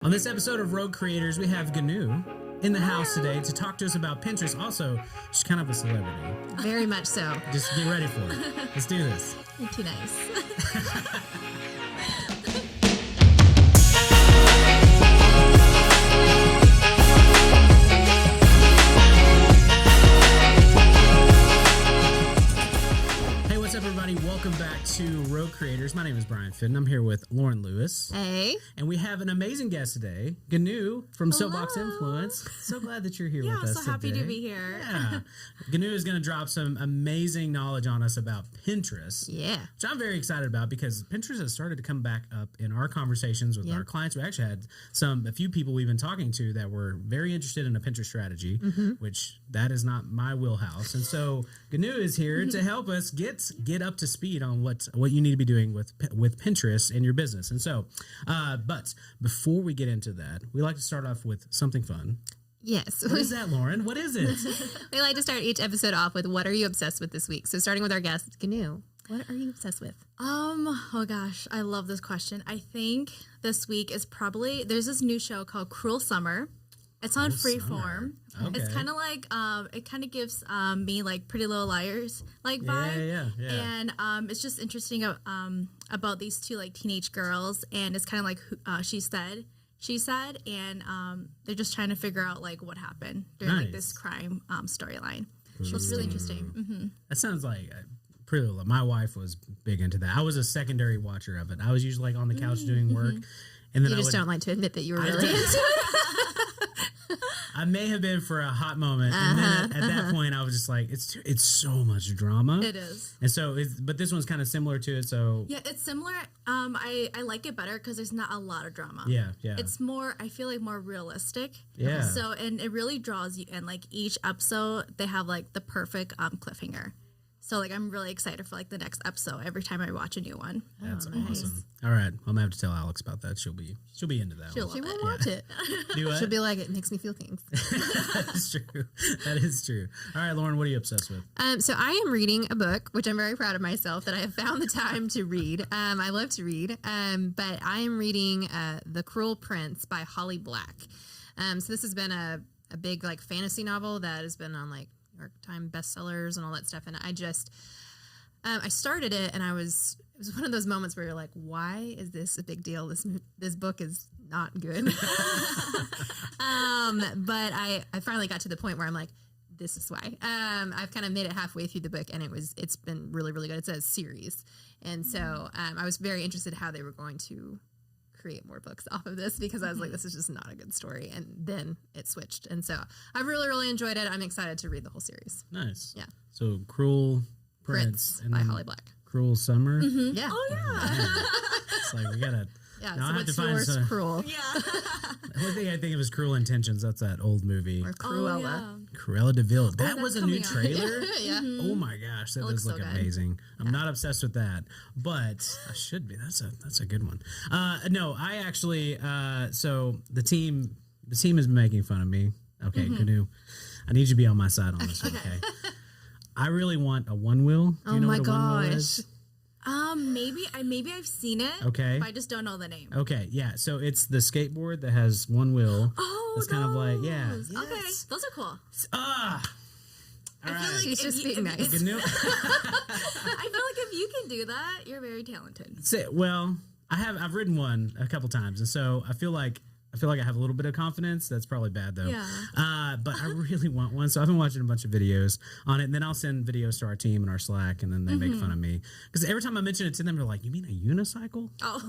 On this episode of Rogue Creators, we have Gnu in the house today to talk to us about Pinterest. Also, she's kind of a celebrity. Very much so. Just get ready for it. Let's do this. You're too nice. Everybody, welcome back to Rogue Creators. My name is Brian Fitton. I'm here with Lauren Lewis. Hey. And we have an amazing guest today, Gnu from Soapbox Influence. So glad that you're here with us today. Yeah, so happy to be here. Yeah. Gnu is going to drop some amazing knowledge on us about Pinterest. Yeah. Which I'm very excited about because Pinterest has started to come back up in our conversations with our clients. We actually had a few people we've been talking to that were very interested in a Pinterest strategy, which that is not my wheelhouse. And so Gnu is here to help us get up to speed on what you need to be doing with Pinterest in your business. And so, but before we get into that, we like to start off with something fun. Yes. What is that, Lauren? What is it? We like to start each episode off with what are you obsessed with this week? So starting with our guest, Gnu, what are you obsessed with? Oh gosh, I love this question. I think this week is probably, there's this new show called Cruel Summer. It's on Freeform. Okay. It's kind of like, it kind of gives me like Pretty Little Liars like vibe. Yeah. And it's just interesting about these two like teenage girls, and it's kind of like she said, and they're just trying to figure out like what happened during like this crime storyline. So it's really interesting. Mm-hmm. That sounds like Pretty Little. My wife was big into that. I was a secondary watcher of it. I was usually like on the couch doing work, and then you just don't like to admit that you were really into it. I may have been for a hot moment, and then at that point, I was just like, "It's so much drama." It is, and so, but this one's kind of similar to it. So yeah, it's similar. I like it better because there's not a lot of drama. Yeah. It's more. I feel like more realistic. Yeah. So and it really draws you in. Like each episode, they have like the perfect cliffhanger. So, like, I'm really excited for, like, the next episode every time I watch a new one. That's awesome. All right. I'm going to have to tell Alex about that. She'll be into that She will watch it. Do what? She'll be like, it makes me feel things. That is true. That is true. All right, Lauren, what are you obsessed with? So I am reading a book, which I'm very proud of myself that I have found the time to read. I love to read, but I am reading The Cruel Prince by Holly Black. So this has been a big, like, fantasy novel that has been on, like, New York Times bestsellers and all that stuff, and I just I started it, and it was one of those moments where you're like, why is this a big deal? This book is not good. But I finally got to the point where I'm like, this is why. I've kind of made it halfway through the book, and it's been really, really good. It's a series, and so I was very interested how they were going to create more books off of this, because I was like, this is just not a good story. And then it switched. And so I've really, really enjoyed it. I'm excited to read the whole series. Nice. Yeah. So Cruel Prince by Holly Black. Cruel Summer. Mm-hmm. Yeah. Oh, yeah. It's like, we got to. Yeah, now so I have what's to find yours, some. Cruel? Yeah. The only thing I think of is Cruel Intentions. That's that old movie. Or Cruella. Cruella de Vil. That that's was a new coming out. trailer. Yeah. Oh my gosh, that does looks look so good. amazing. I'm not obsessed with that, but I should be. That's a good one. No, I actually. So the team has been making fun of me. Okay, Gnu, I need you to be on my side on this one. Okay. I really want a one wheel. Oh you know my what a one wheel gosh. is? Maybe I've seen it. Okay. But I just don't know the name. Okay, yeah. So it's the skateboard that has one wheel. Oh, it's kind of like Okay. Yes. Those are cool. All right. She's just being nice. Gnu. I feel like if you can do that, you're very talented. Well, I've ridden one a couple times, and so I feel like I have a little bit of confidence. That's probably bad though. Yeah. But I really want one, so I've been watching a bunch of videos on it, and then I'll send videos to our team and our Slack, and then they make fun of me because every time I mention it to them, they're like, "You mean a unicycle?" Oh.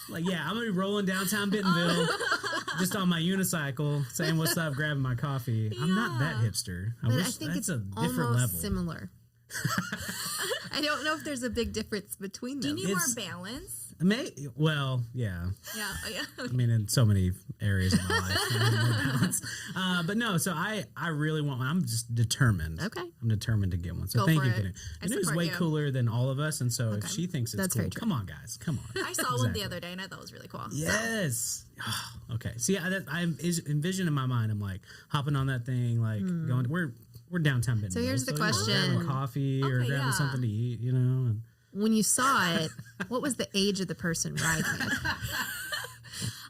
Like, yeah, I'm gonna be rolling downtown Bentonville just on my unicycle, saying what's up, grabbing my coffee. I'm not that hipster. I But I wish think that's it's a different almost level. similar. I don't know if there's a big difference between Do them. you need more balance? Well, yeah. Yeah. Oh, yeah. I mean, in so many areas of my life, I need more balance. But no, so I really want one. I'm just determined. Okay. I'm determined to get one. So Go thank for you, it. Gnu. I Gnu is support way you. cooler than all of us, and so if she thinks it's That's cool, very true. come on, guys, come on. I saw one the other day, and I thought it was really cool. Yes. Oh, okay. See, I envision in my mind, I'm like hopping on that thing, like going. We're downtown Bentonville. So here's the you know, question. grabbing coffee or Okay, grabbing yeah. something to eat, you know. And When you saw it, what was the age of the person riding it?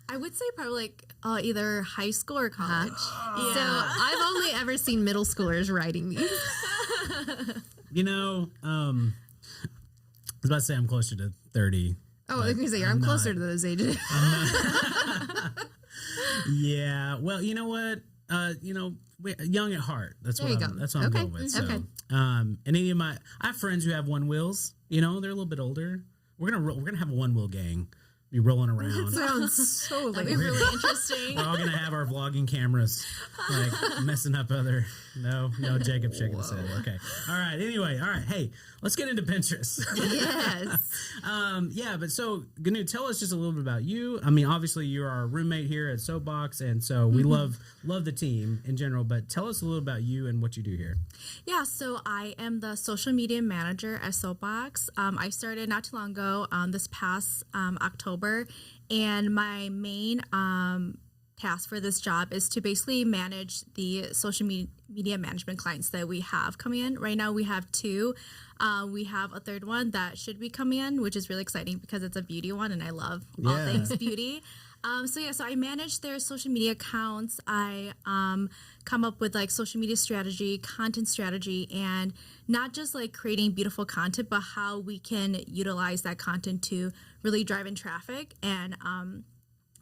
I would say probably like either high school or college. Yeah. So I've only ever seen middle schoolers writing these. I was about to say I'm closer to 30. Oh, I was going to say, I'm closer to those ages. Yeah. Well, you know what? Young at heart. That's what I'm going with. So, okay. And any of I have friends who have one wheels. They're a little bit older. We're gonna have a one wheel gang. Be rolling around. Sounds so That'd be really interesting. We're all gonna have our vlogging cameras, like messing up other. No, Jacob shaking his head. Okay, all right. Anyway, all right. Hey, let's get into Pinterest. Yes. Yeah, but so Ganu, tell us just a little bit about you. I mean, obviously you're our roommate here at Soapbox, and so we love the team in general. But tell us a little about you and what you do here. Yeah, so I am the social media manager at Soapbox. I started not too long ago, this past October, and my main task for this job is to basically manage the social media management clients that we have coming in. Right now we have 2. We have a third one that should be coming in, which is really exciting because it's a beauty one, and I love all things beauty. So I manage their social media accounts. I come up with like social media strategy, content strategy, and not just like creating beautiful content, but how we can utilize that content to really drive in traffic and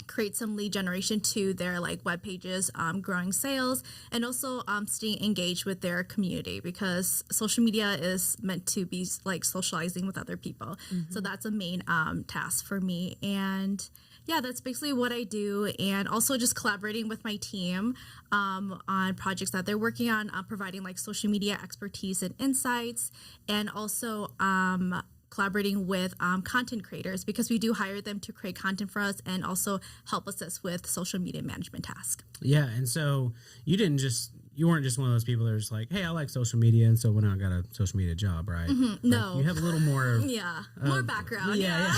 create some lead generation to their like web pages, growing sales, and also staying engaged with their community, because social media is meant to be like socializing with other people. So that's a main task for me. And yeah, that's basically what I do. And also just collaborating with my team on projects that they're working on, providing like social media expertise and insights, and also collaborating with content creators, because we do hire them to create content for us and also help us with social media management tasks. Yeah, and so you weren't just one of those people that was like, hey, I like social media, and so when I got a social media job, right? No. You have a little more more background. Yeah.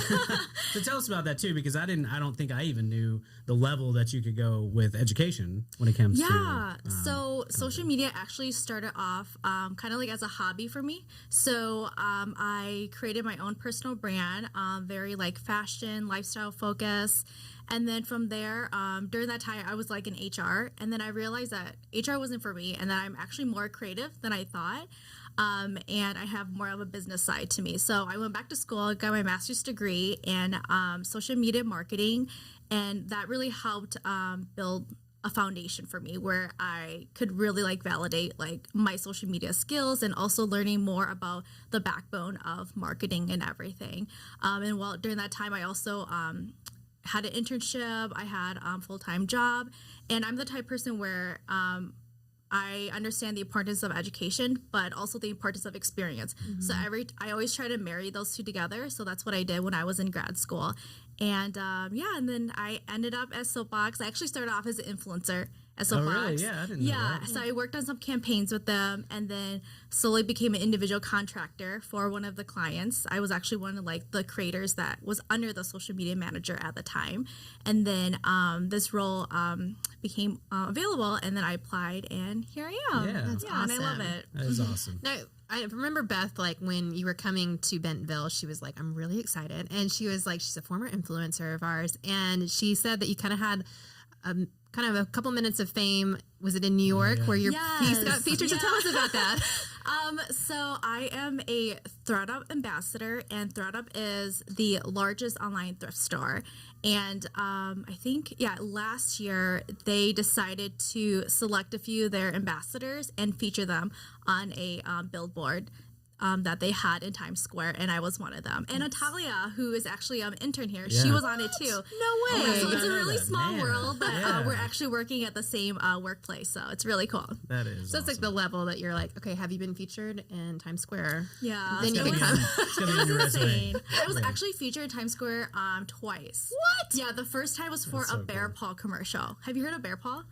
So tell us about that too, because I don't think I even knew the level that you could go with education when it comes to so social media actually started off kind of like as a hobby for me. So I created my own personal brand, very like fashion, lifestyle focus. And then from there, during that time, I was like in HR. And then I realized that HR wasn't for me, and that I'm actually more creative than I thought. And I have more of a business side to me. So I went back to school, got my master's degree in social media marketing. And that really helped build a foundation for me where I could really like validate like my social media skills, and also learning more about the backbone of marketing and everything. And while during that time, I also had an internship, I had a full-time job, and I'm the type of person where I understand the importance of education, but also the importance of experience. So I always try to marry those two together. So that's what I did when I was in grad school. And and then I ended up at Soapbox. I actually started off as an influencer at Soapbox. Oh, really? Yeah, I didn't know that. So I worked on some campaigns with them, and then slowly became an individual contractor for one of the clients. I was actually one of like the creators that was under the social media manager at the time. And then this role became available, and then I applied, and here I am. Yeah, That's awesome. And I love it. That is awesome. No, I remember Beth, like when you were coming to Bentonville, she was like, I'm really excited. And she was like, she's a former influencer of ours. And she said that you kind of had kind of a couple minutes of fame. Was it in New York where your piece got featured? So tell us about that. So I am a ThredUp ambassador, and ThredUp is the largest online thrift store. And I think, last year they decided to select a few of their ambassadors and feature them on a billboard that they had in Times Square, and I was one of them. And Natalia, who is actually an intern here, she was on it too. No way. So it's a really small world, but we're actually working at the same workplace, so it's really cool. That is So it's like the level that you're like, okay, have you been featured in Times Square? Yeah. Then you can come. It's gonna be on your resume. I was actually featured in Times Square twice. What? Yeah, the first time was for That's so a Bear cool. Paw commercial. Have you heard of Bear Paw?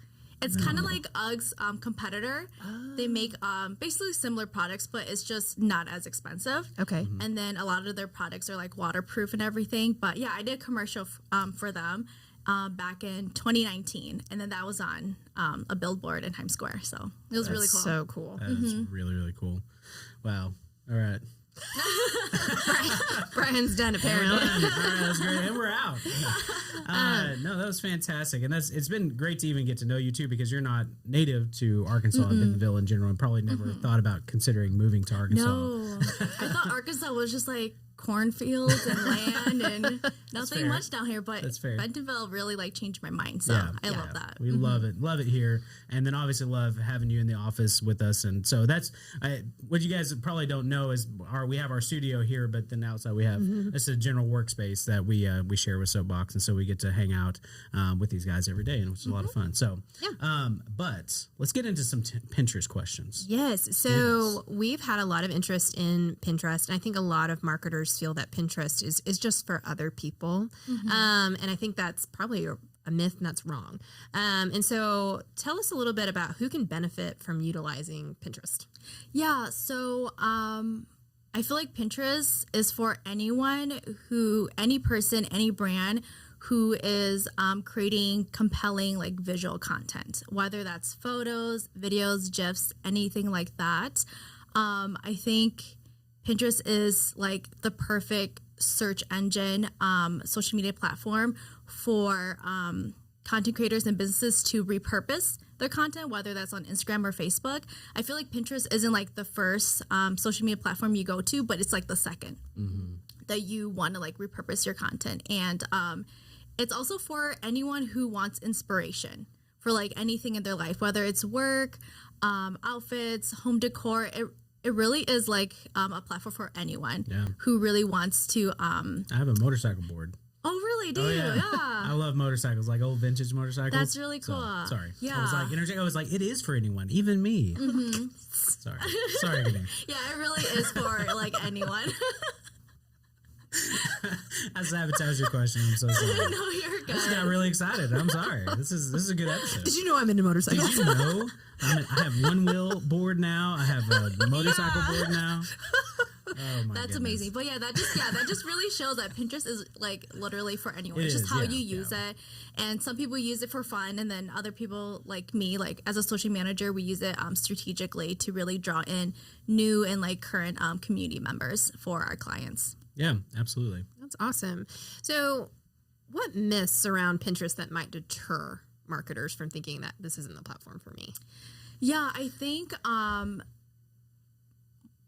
It's kind of like UGG's competitor. They make basically similar products, but it's just not as expensive. Okay. And then a lot of their products are like waterproof and everything. But yeah, I did a commercial for them back in 2019. And then that was on a billboard in Times Square. So it was really cool. So cool. That is really, really cool. Wow. All right. Brian's done apparently. All right, that's great, and we're out. No, that was fantastic, and it's been great to even get to know you too, because you're not native to Arkansas and Bentonville in general, and probably never thought about considering moving to Arkansas. No, I thought Arkansas was just like cornfields and land and nothing much down here, but Bentonville really like changed my mind, so I love that. We love it here, and then obviously love having you in the office with us. And so that's what you guys probably don't know is we have our studio here, but then outside we have this is a general workspace that we share with Soapbox, and so we get to hang out with these guys every day, and it's a lot of fun. So but let's get into some Pinterest questions. Yes, so we've had a lot of interest in Pinterest, and I think a lot of marketers feel that Pinterest is just for other people. And I think that's probably a myth, and that's wrong. And so tell us a little bit about who can benefit from utilizing Pinterest. Yeah, so I feel like Pinterest is for any person, any brand who is creating compelling like visual content, whether that's photos, videos, GIFs, anything like that. I think Pinterest is like the perfect search engine, social media platform for content creators and businesses to repurpose their content, whether that's on Instagram or Facebook. I feel like Pinterest isn't like the first social media platform you go to, but it's like the second that you want to like repurpose your content. And it's also for anyone who wants inspiration for like anything in their life, whether it's work, outfits, home decor. It really is like a platform for anyone who really wants to. I have a motorcycle board. Oh, really? Do you? Yeah. I love motorcycles, like old vintage motorcycles. That's really cool. So, sorry. Yeah. I was like, it is for anyone, even me. Sorry, again. Yeah, it really is for like anyone. I sabotage your question. I'm so sorry. No, you're good. I just got really excited. I'm sorry. This is a good episode. Did you know I'm into motorcycles? Did you know? I have one wheel board now. I have a motorcycle board now. Oh my That's goodness. amazing. But that just really shows that Pinterest is like literally for anyone. It's just how you use it. And some people use it for fun, and then other people like me, like as a social manager, we use it strategically to really draw in new and like current community members for our clients. Yeah, absolutely. That's awesome. So what myths surround Pinterest that might deter marketers from thinking that this isn't the platform for me? Yeah, I think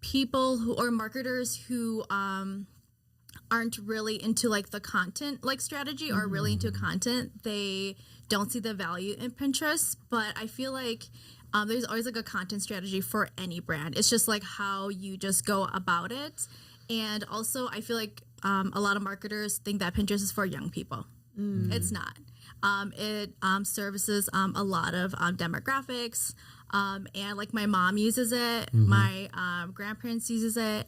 people who or marketers who aren't really into like the content like strategy or really into content, they don't see the value in Pinterest. But I feel like there's always like a content strategy for any brand. It's just like how you just go about it. And also I feel like a lot of marketers think that Pinterest is for young people. It's not. It services a lot of demographics. And like my mom uses it, my grandparents uses it,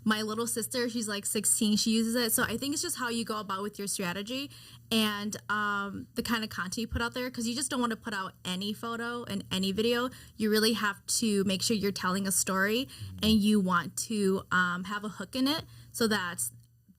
my little sister, she's like 16, she uses it. So I think it's just how you go about with your strategy and the kind of content you put out there, because you just don't want to put out any photo and any video. You really have to make sure you're telling a story and you want to have a hook in it so that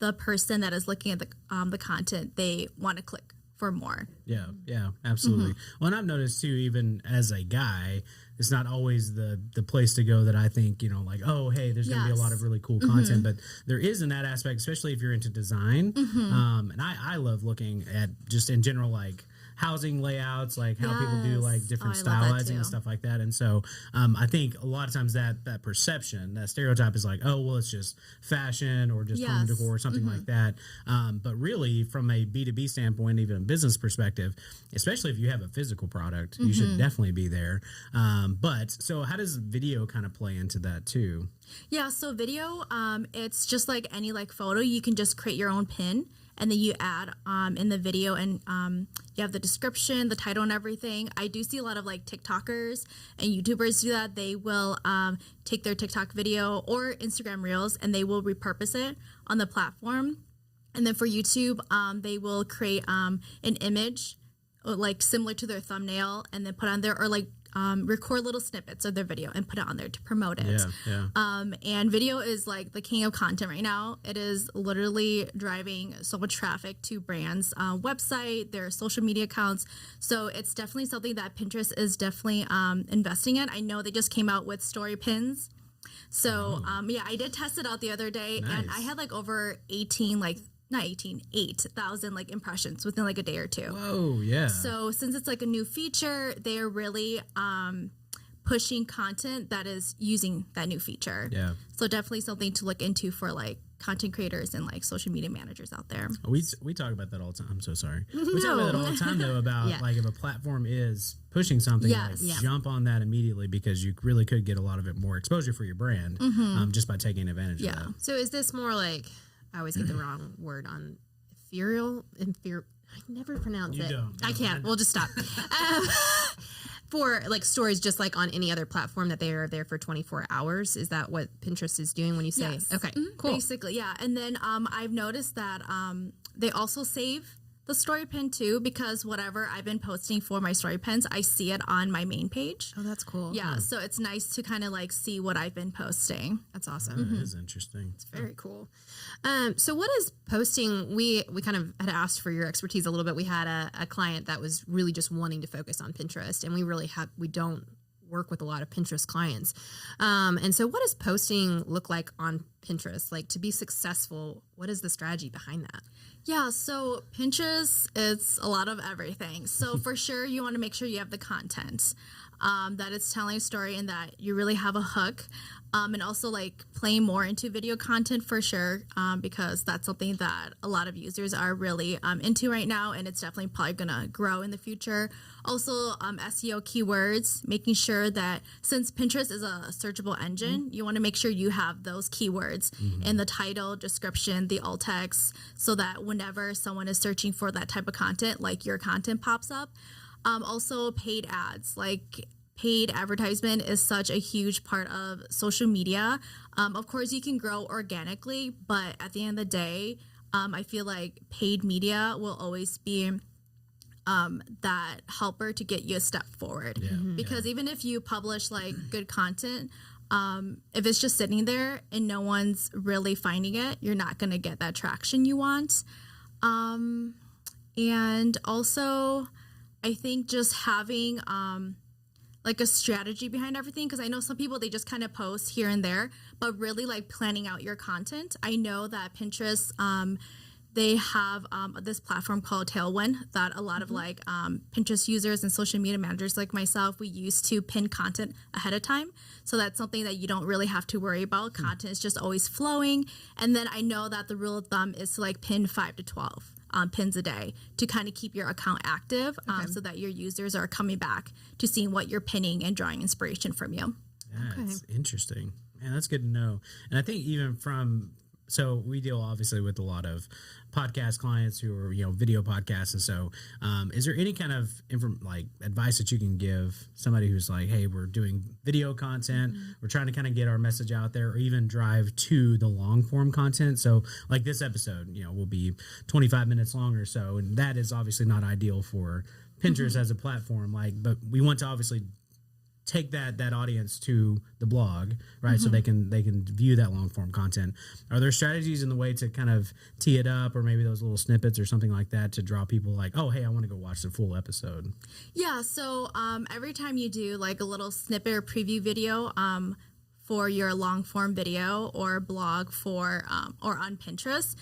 the person that is looking at the content, they want to click for more. Yeah, absolutely. Well, and I've noticed too, even as a guy, it's not always the place to go that I think, like, oh, hey, there's going to be a lot of really cool content, but there is in that aspect, especially if you're into design. And I love looking at just in general, like housing layouts, like how people do like different stylizing and stuff like that. And so I think a lot of times that perception, that stereotype is like, oh, well, it's just fashion or just home decor or something like that. But really from a B2B standpoint, even a business perspective, especially if you have a physical product, you should definitely be there. But so how does video kind of play into that too? Yeah, so video, it's just like any like photo. You can just create your own pin and then you add in the video and you have the description, the title and everything. I do see a lot of like TikTokers and YouTubers do that. They will take their TikTok video or Instagram Reels and they will repurpose it on the platform. And then for YouTube, they will create an image like similar to their thumbnail and then put on there, or like record little snippets of their video and put it on there to promote it. And video is like the king of content right now. It is literally driving so much traffic to brands' website, their social media accounts. So it's definitely something that Pinterest is definitely investing in. I know they just came out with story pins. So yeah, I did test it out the other day, and I had like over 8,000 like impressions within like a day or two. Whoa, yeah. So since it's like a new feature, they are really pushing content that is using that new feature. Yeah. So definitely something to look into for like content creators and like social media managers out there. We talk about that all the time. I'm so sorry. We talk about that all the time though about like if a platform is pushing something, jump on that immediately because you really could get a lot of it more exposure for your brand just by taking advantage of that. So is this more like, I always get the wrong word on ethereal? I never pronounce it. I can't. We'll just stop. For like stories, just like on any other platform that they are there for 24 hours. Is that what Pinterest is doing when you say? Yes. Okay, cool. Basically, yeah. And then I've noticed that they also save the story pin too, because whatever I've been posting for my story pins, I see it on my main page. Oh, that's cool. Yeah, so it's nice to kind of like see what I've been posting. That's awesome. That is interesting. It's very cool. So what is posting? We kind of had asked for your expertise a little bit. We had a client that was really just wanting to focus on Pinterest, and we don't work with a lot of Pinterest clients. And so what does posting look like on Pinterest? Like, to be successful, what is the strategy behind that? Yeah, so Pinterest, it's a lot of everything. So for sure, you want to make sure you have the content, that it's telling a story and that you really have a hook. And also like playing more into video content for sure, because that's something that a lot of users are really into right now, and it's definitely probably going to grow in the future. Also, SEO keywords, making sure that since Pinterest is a searchable engine, you want to make sure you have those keywords in the title, description, the alt text, so that whenever someone is searching for that type of content, like your content pops up. Also, paid ads, like paid advertisement is such a huge part of social media. Of course, you can grow organically, but at the end of the day, I feel like paid media will always be that helper to get you a step forward. Because even if you publish like good content, if it's just sitting there and no one's really finding it, you're not going to get that traction you want. And also, I think just having like a strategy behind everything, because I know some people, they just kind of post here and there, but really like planning out your content. I know that Pinterest, they have this platform called Tailwind that a lot of like Pinterest users and social media managers like myself, we use to pin content ahead of time. So that's something that you don't really have to worry about. Content is just always flowing. And then I know that the rule of thumb is to like pin 5 to 12 pins a day to kind of keep your account active, so that your users are coming back to seeing what you're pinning and drawing inspiration from you. That's interesting. And that's good to know. And I think even so we deal obviously with a lot of podcast clients who are, video podcasts. And so is there any kind of advice that you can give somebody who's like, hey, we're doing video content, we're trying to kind of get our message out there, or even drive to the long form content? So like this episode, will be 25 minutes long or so. And that is obviously not ideal for Pinterest as a platform. But we want to obviously take that audience to the blog, right? So they can view that long form content. Are there strategies in the way to kind of tee it up, or maybe those little snippets or something like that to draw people like, oh, hey, I want to go watch the full episode? Yeah. So every time you do like a little snippet or preview video for your long form video or blog or on Pinterest,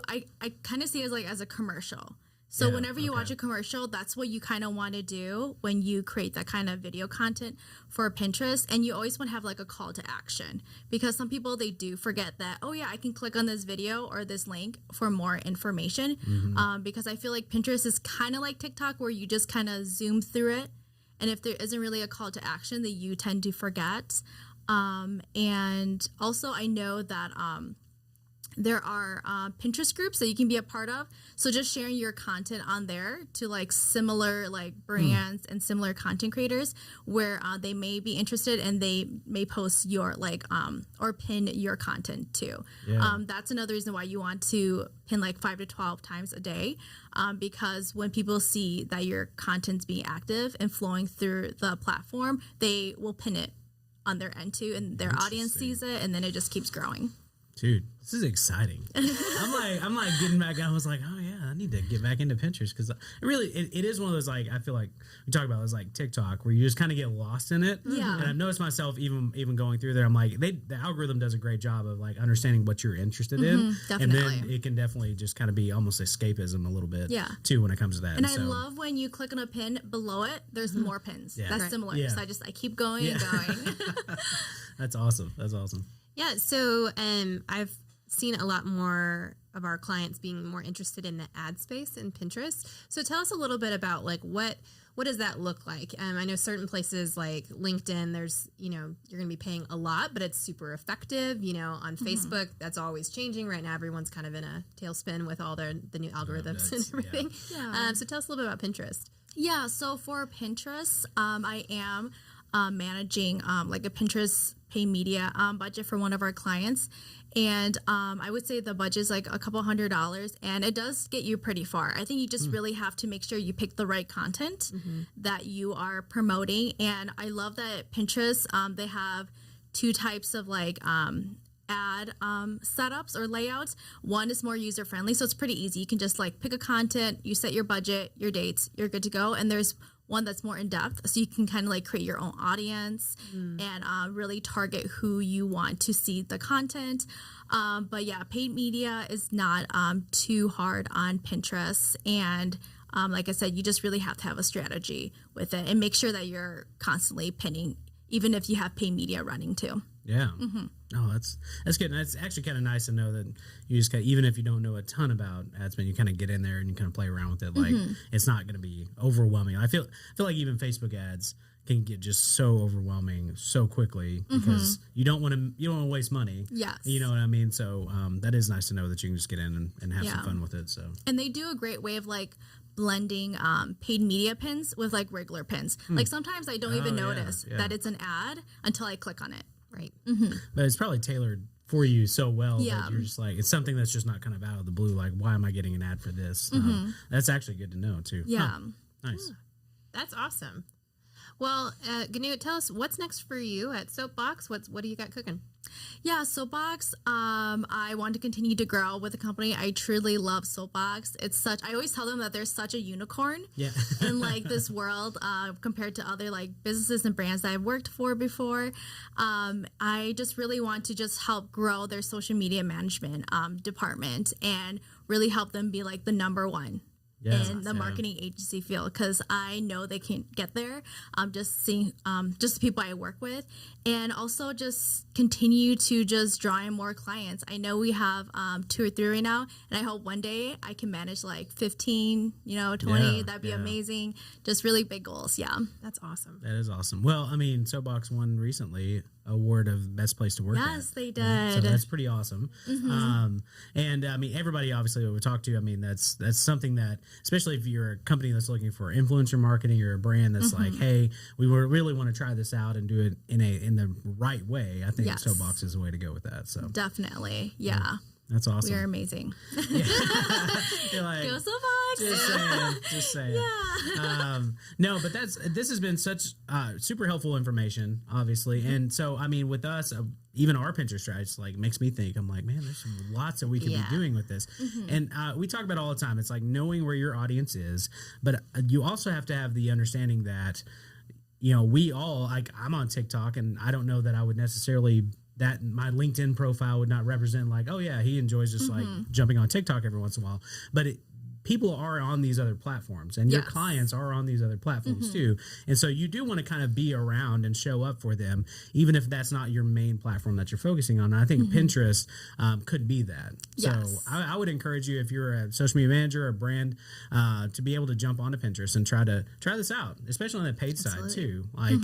I kind of see it as a commercial. So whenever you watch a commercial, that's what you kind of want to do when you create that kind of video content for Pinterest. And you always want to have like a call to action, because some people, they do forget that, oh yeah, I can click on this video or this link for more information. Because I feel like Pinterest is kind of like TikTok, where you just kind of zoom through it. And if there isn't really a call to action, that you tend to forget. And also I know that there are Pinterest groups that you can be a part of. So just sharing your content on there to like similar like brands and similar content creators, where they may be interested and they may post your or pin your content too. That's another reason why you want to pin like 5 to 12 times a day, because when people see that your content's being active and flowing through the platform, they will pin it on their end too, and their audience sees it, and then it just keeps growing. Dude, this is exciting. I'm like getting back. I was like, oh yeah, I need to get back into Pinterest because it is one of those, like, I feel like we talk about this like TikTok where you just kind of get lost in it. Yeah. And I've noticed myself even going through there. I'm like, the algorithm does a great job of like understanding what you're interested in, definitely. and then it can definitely just kind of be almost escapism a little bit. Too when it comes to that. And I love when you click on a pin below it. There's more pins. Yeah. That's similar. Yeah. So I keep going and going. That's awesome. That's awesome. Yeah, so I've seen a lot more of our clients being more interested in the ad space in Pinterest. So tell us a little bit about like what does that look like? I know certain places like LinkedIn, there's, you know, you're going to be paying a lot, but it's super effective. You know, on Facebook, that's always changing right now. Everyone's kind of in a tailspin with all the new algorithms and everything. Yeah. So tell us a little bit about Pinterest. Yeah, so for Pinterest, I am managing like a Pinterest pay media budget for one of our clients. And I would say the budget is like a couple $100, and it does get you pretty far. I think you just really have to make sure you pick the right content that you are promoting. And I love that Pinterest, they have two types of like ad setups or layouts. One is more user friendly, so it's pretty easy. You can just like pick a content, you set your budget, your dates, you're good to go. And there's one that's more in depth, so you can kind of like create your own audience and really target who you want to see the content. But yeah, paid media is not too hard on Pinterest. And like I said, you just really have to have a strategy with it and make sure that you're constantly pinning, even if you have paid media running too. Yeah. Oh, that's good. And it's actually kind of nice to know that you just even if you don't know a ton about ad spend, you kind of get in there and you kind of play around with it. Like it's not going to be overwhelming. I feel like even Facebook ads can get just so overwhelming so quickly because you don't want to waste money. Yes. You know what I mean? So that is nice to know that you can just get in and have some fun with it. So, and they do a great way of like blending paid media pins with like regular pins. Like sometimes I don't even notice that it's an ad until I click on it. Right. But it's probably tailored for you so well that you're just like, it's something that's just not kind of out of the blue. Like, why am I getting an ad for this? That's actually good to know too. Yeah. Nice. That's awesome. Well, Ganu, tell us what's next for you at Soapbox. What do you got cooking? Yeah, Soapbox, I want to continue to grow with the company. I truly love Soapbox. I always tell them that they're such a unicorn in like this world compared to other like businesses and brands that I've worked for before. I just really want to just help grow their social media management department and really help them be like the number one in the marketing agency field, because I know they can get there. Just seeing just the people I work with, and also just continue to just draw in more clients. I know we have 2 or 3 right now, and I hope one day I can manage like 15, 20. That'd be amazing. Just really big goals. Yeah, that's awesome. That is awesome. Well, I mean, Soapbox won recently award of best place to work at. Yes, they did. So that's pretty awesome. And I mean, everybody obviously that we talk to, I mean, that's something that, especially if you're a company that's looking for influencer marketing or a brand that's like, hey, we really want to try this out and do it in the right way. I think Soapbox is the way to go with that. So definitely. Yeah. That's awesome. We are amazing. You're like, go Soapbox. Just saying. Yeah. No, but this has been such super helpful information, obviously. And so, I mean, with us, even our Pinterest strategy like makes me think, I'm like, man, there's lots that we can be doing with this. And we talk about it all the time. It's like knowing where your audience is, but you also have to have the understanding that, we all, like, I'm on TikTok, and I don't know that I would necessarily, that my LinkedIn profile would not represent like, oh yeah, he enjoys just like jumping on TikTok every once in a while. But people are on these other platforms, and your clients are on these other platforms too. And so you do want to kind of be around and show up for them, even if that's not your main platform that you're focusing on. And I think Pinterest could be that. So I would encourage you, if you're a social media manager or a brand, to be able to jump onto Pinterest and try this out, especially on the paid side too. Like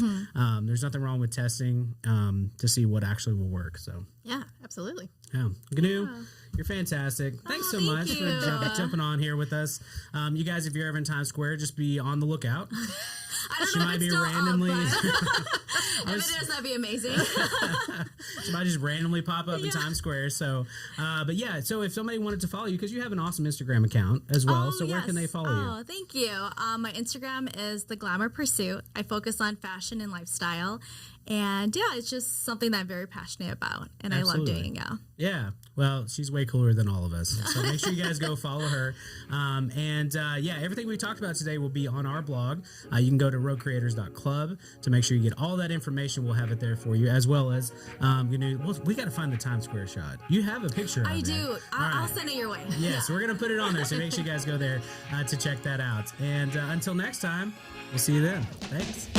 there's nothing wrong with testing to see what actually will work. So yeah, absolutely. Yeah. Gnu, you're fantastic. Thanks so much for jumping on here with us. You guys, if you're ever in Times Square, just be on the lookout. I don't she know might if be it's still randomly. up, If it is, that'd be amazing. She might just randomly pop up in Times Square. So, but yeah, so if somebody wanted to follow you, because you have an awesome Instagram account as well, so where can they follow you? Oh, thank you. My Instagram is The Glamour Pursuit. I focus on fashion and lifestyle. And yeah, it's just something that I'm very passionate about, and Absolutely. I love doing. Yeah. Well, she's way cooler than all of us. So make sure you guys go follow her. Yeah, everything we talked about today will be on our blog. You can go to rowcreators.club to make sure you get all that information. We'll have it there for you, as well as we got to find the Times Square shot. You have a picture of it. I do. I'll send it your way. Yes, we're going to put it on there. So make sure you guys go there to check that out. And until next time, we'll see you then. Thanks.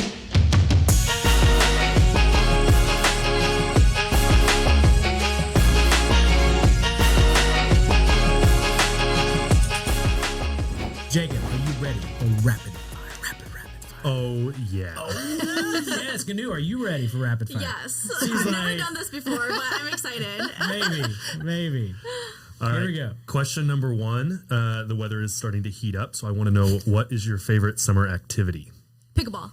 Jacob, are you ready for rapid fire? Rapid fire. Oh, yeah. Yes, Gnu, are you ready for rapid fire? Yes. I've never done this before, but I'm excited. Maybe. All Here right. we go. Question number 1. The weather is starting to heat up, so I want to know, what is your favorite summer activity? Pickleball.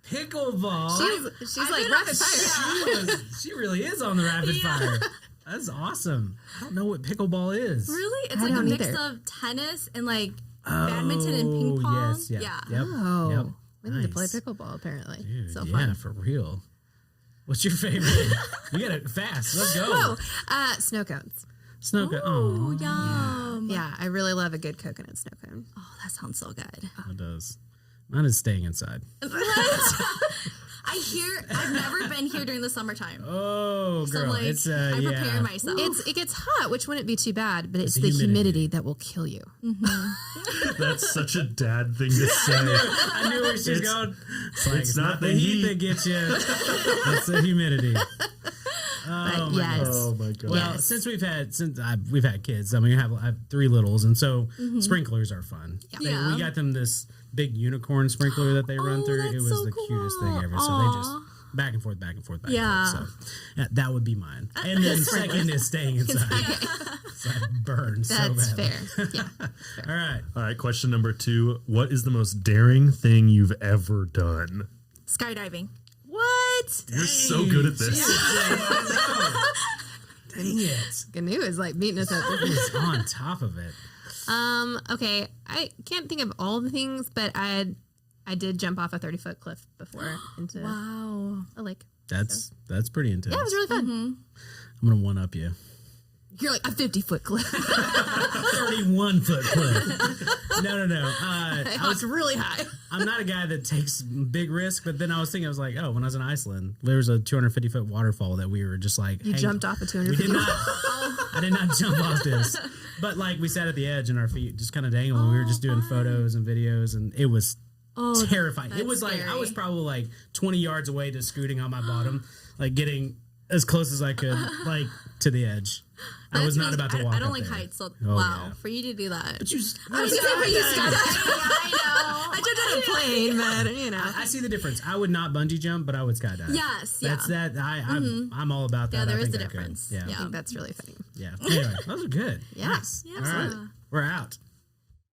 Pickleball. She's like rapid fire. She really is on the rapid fire. That's awesome. I don't know what pickleball is. Really? It's I like a don't mix either. of tennis and like badminton and ping pong. Yes, yeah. Yeah. Yep. Oh, Yep. we need to play Nice. pickleball apparently. Dude, So yeah, fun. for real. What's your favorite? You got it fast. Let's go. Oh, snow cones. Snow cone. Oh, Oh, yum. Yeah, I really love a good coconut snow cone. Oh, that sounds so good. it does. Mine is staying inside. I've never been here during the summertime. Oh, So girl. like, It's I'm yeah. preparing myself. It gets hot, which wouldn't be too bad, but it's the the humidity. humidity that will kill you. That's such a dad thing to say. I knew where she's going. It's not the heat that gets you. It's the humidity. But yes. Oh, my God. Well, Yes. since we've had kids, I mean, I have 3 littles, and so sprinklers are fun. Yeah. We got them this big unicorn sprinkler that they run Oh, thing. It that's was so the cutest thing cool. ever. So they just back and forth. Yeah. So that would be mine. And then second is staying inside. So I burn so That's bad. fair. Yeah. All right. All right, question number 2. What is the most daring thing you've ever done? Skydiving. What? You're so good at this. Dang it. Gnu is like beating us up. He's on top of it. Okay, I can't think of all the things, but I did jump off a 30-foot cliff before into Wow. a lake. That's pretty intense. Yeah, it was really fun. I'm gonna one up you. You're like a 50-foot cliff. 31-foot cliff. No. I hopped really high. I'm not a guy that takes big risks, but then I was when I was in Iceland, there was a 250-foot waterfall that we were just like, You jumped off a 200 We did feet. not. I did not jump off this, but like we sat at the edge and our feet just kind of dangling. We were just doing photos and videos, and it was terrifying. It was like I was probably like 20 yards away, just scooting on my bottom, like getting as close as I could, like to the edge. I was not about to walk. I don't up like there. heights, so Oh, wow, yeah. for you to do that. But you just, I was gonna say, but you skydived. I know. I jumped out of a plane, but you know. I see the difference. I would not bungee jump, but I would skydive. Yes, That's yeah. that. I'm all about that. Yeah, there I is think a I could. difference. Yeah. I think that's really funny. Yeah. Anyway, those are good. Yeah. Nice. Yeah, All right. absolutely. We're out.